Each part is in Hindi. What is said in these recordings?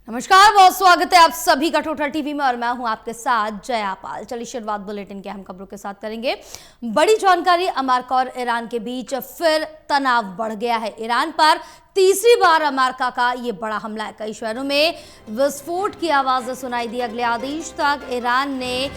नमस्कार, बहुत स्वागत है आप सभी का टोटल टीवी में और मैं हूं आपके साथ जया पाल। चलिए शुरुआत बुलेटिन के अहम खबरों के साथ करेंगे। बड़ी जानकारी, अमेरिका और ईरान के बीच फिर तनाव बढ़ गया है। ईरान पर तीसरी बार अमेरिका का ये बड़ा हमला है। कई शहरों में विस्फोट की आवाजें सुनाई दी। अगले आदेश तक ईरान ने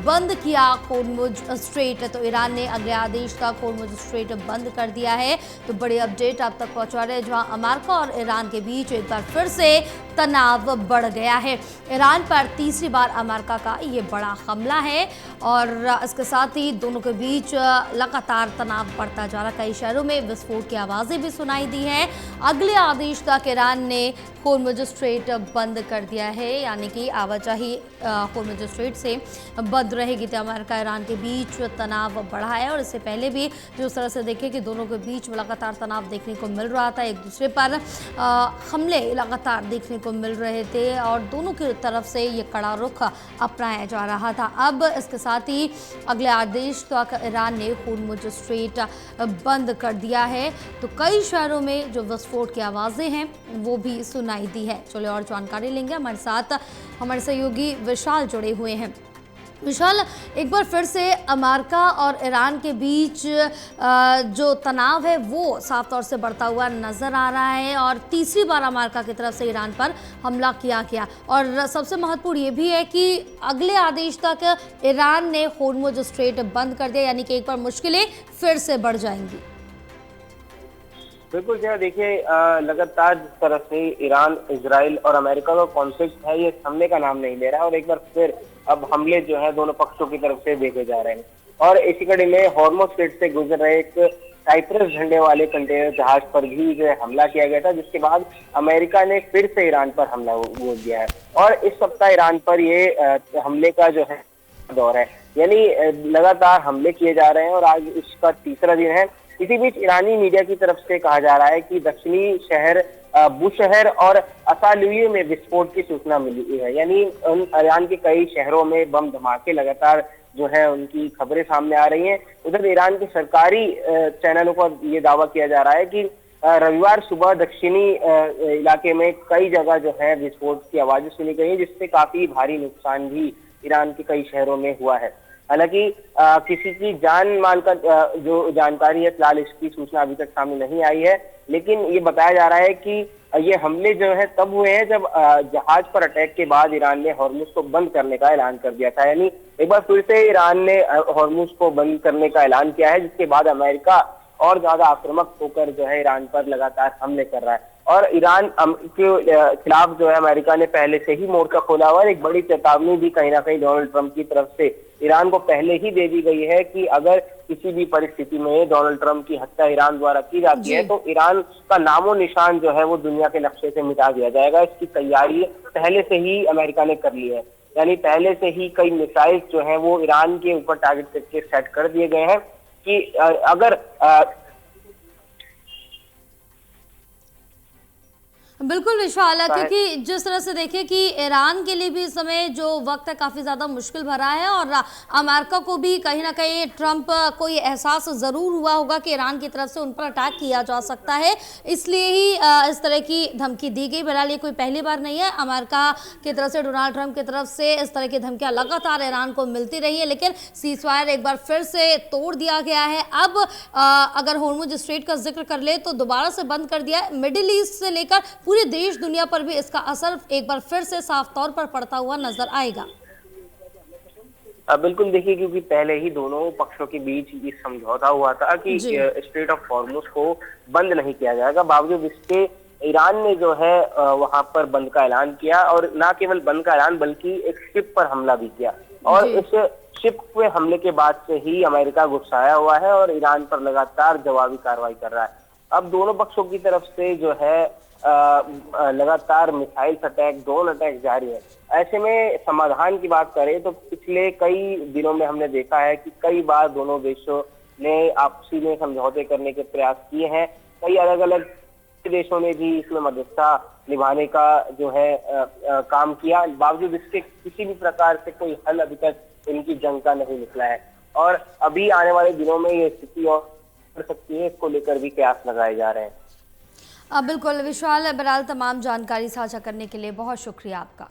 बंद किया होर्मुज स्ट्रेट। तो ईरान ने अगले आदेश तक होर्मुज स्ट्रेट बंद कर दिया है। तो बड़ी अपडेट आप तक पहुंचा रहे हैं, जहां अमेरिका और ईरान के बीच एक बार फिर से तनाव बढ़ गया है। ईरान पर तीसरी बार अमेरिका का ये बड़ा हमला है और इसके साथ ही दोनों के बीच लगातार तनाव बढ़ता जा रहा है। कई शहरों में विस्फोट की आवाजें भी सुनाई दी हैं। अगले आदेश तक ईरान ने होर्मुज स्ट्रेट बंद कर दिया है, यानी कि आवाजाही होर्मुज स्ट्रेट से बंद रहेगी। तो अमेरिका ईरान के बीच तनाव बढ़ा है और इससे पहले भी जिस तरह से देखें कि दोनों के बीच लगातार तनाव देखने को मिल रहा था, एक दूसरे पर हमले लगातार देखने को मिल रहे थे और दोनों की तरफ से ये कड़ा रुख अपनाया जा रहा था। अब इसके साथ ही अगले आदेश तक ईरान ने होर्मुज स्ट्रेट बंद कर दिया है। तो कई शहरों में जो विस्फोट की आवाज़ें हैं वो भी सुनाई दी है। चलिए और जानकारी लेंगे, हमारे साथ हमारे सहयोगी विशाल जुड़े हुए हैं। विशाल, एक बार फिर से अमेरिका और ईरान के बीच जो तनाव है वो साफ तौर से बढ़ता हुआ नजर आ रहा है और तीसरी बार अमेरिका की तरफ से ईरान पर हमला किया गया। और सबसे महत्वपूर्ण ये भी है कि अगले आदेश तक ईरान ने होर्मुज स्ट्रेट बंद कर दिया, यानी कि एक बार मुश्किलें फिर से बढ़ जाएंगी। बिल्कुल जय, देखिए लगातार जिस तरह से ईरान, इजराइल और अमेरिका का कॉन्फ्लिक्ट है, ये थमने का नाम नहीं ले रहा है और एक बार फिर अब हमले जो है दोनों पक्षों की तरफ से देखे जा रहे हैं। और इसी कड़ी में हॉर्मुज स्ट्रेट से गुजर रहे एक साइप्रस झंडे वाले कंटेनर जहाज पर भी जो है हमला किया गया था, जिसके बाद अमेरिका ने फिर से ईरान पर हमला बोल दिया है। और इस सप्ताह ईरान पर ये हमले का जो है दौर है, यानी लगातार हमले किए जा रहे हैं और आज इसका तीसरा दिन है। इसी बीच ईरानी मीडिया की तरफ से कहा जा रहा है कि दक्षिणी शहर बुशहर और असालुये में विस्फोट की सूचना मिली है, यानी ईरान के कई शहरों में बम धमाके लगातार जो है उनकी खबरें सामने आ रही हैं। उधर ईरान के सरकारी चैनलों पर यह दावा किया जा रहा है कि रविवार सुबह दक्षिणी इलाके में कई जगह जो है विस्फोट की आवाजें सुनी गई, जिससे काफी भारी नुकसान भी ईरान के कई शहरों में हुआ है। हालांकि किसी की जान माल का जो जानकारी है, फिलहाल इसकी सूचना अभी तक सामने नहीं आई है, लेकिन ये बताया जा रहा है कि ये हमले जो है तब हुए हैं जब जहाज पर अटैक के बाद ईरान ने हॉर्मुज को बंद करने का ऐलान कर दिया था। यानी एक बार फिर से ईरान ने हॉर्मुज को बंद करने का ऐलान किया है, जिसके बाद अमेरिका और ज्यादा आक्रामक होकर जो है ईरान पर लगातार हमले कर रहा है। और ईरान के खिलाफ जो है अमेरिका ने पहले से ही मोर्चा खोला हुआ है। एक बड़ी चेतावनी भी कहीं ना कहीं डोनाल्ड ट्रंप की तरफ से ईरान को पहले ही दे दी गई है कि अगर किसी भी परिस्थिति में डोनाल्ड ट्रंप की हत्या ईरान द्वारा की जाती है तो ईरान का नामो निशान जो है वो दुनिया के नक्शे से मिटा दिया जाएगा। इसकी तैयारी पहले से ही अमेरिका ने कर ली है, यानी पहले से ही कई मिसाइल जो है वो ईरान के ऊपर टारगेट करके सेट कर दिए गए हैं कि अगर बिल्कुल विशाल, क्योंकि जिस तरह से देखें कि ईरान के लिए भी इस समय जो वक्त है काफ़ी ज़्यादा मुश्किल भरा है और अमेरिका को भी कहीं ना कहीं ट्रंप को ये एहसास ज़रूर हुआ होगा कि ईरान की तरफ से उन पर अटैक किया जा सकता है, इसलिए ही इस तरह की धमकी दी गई। बहरहाल ये कोई पहली बार नहीं है, अमेरिका की तरफ से, डोनाल्ड ट्रंप की तरफ से इस तरह की धमकियाँ लगातार ईरान को मिलती रही है, लेकिन सीज़फायर एक बार फिर से तोड़ दिया गया है। अब अगर होर्मुज स्ट्रेट का जिक्र कर ले तो दोबारा से बंद कर दिया है। मिडिल ईस्ट से लेकर पूरे देश दुनिया पर भी इसका असर एक बार फिर से साफ तौर पर पड़ता हुआ नजर आएगा। बिल्कुल, देखिए क्योंकि पहले ही दोनों पक्षों के बीच ये समझौता हुआ था कि स्ट्रेट ऑफ हॉर्मुज को बंद नहीं किया जाएगा। बावजूद इसके ईरान ने जो है वहां पर बंद का ऐलान किया और न केवल बंद का ऐलान बल्कि एक शिप पर हमला भी किया। और इस शिप पे हमले के बाद से ही अमेरिका गुस्साया हुआ है और ईरान पर लगातार जवाबी कार्रवाई कर रहा है। अब दोनों पक्षों की तरफ से जो है लगातार मिसाइल अटैक, ड्रोन अटैक जारी है। ऐसे में समाधान की बात करें तो पिछले कई दिनों में हमने देखा है कि कई बार दोनों देशों ने आपसी में समझौते करने के प्रयास किए हैं। कई अलग अलग देशों ने भी इसमें मध्यस्थता निभाने का जो है काम किया, बावजूद इसके किसी भी प्रकार से कोई हल अभी तक इनकी जंग का नहीं निकला है। और अभी आने वाले दिनों में ये स्थिति और बढ़ सकती है, इसको लेकर भी प्रयास लगाए जा रहे हैं। बिल्कुल विशाल बहरहाल, तमाम जानकारी साझा करने के लिए बहुत शुक्रिया आपका।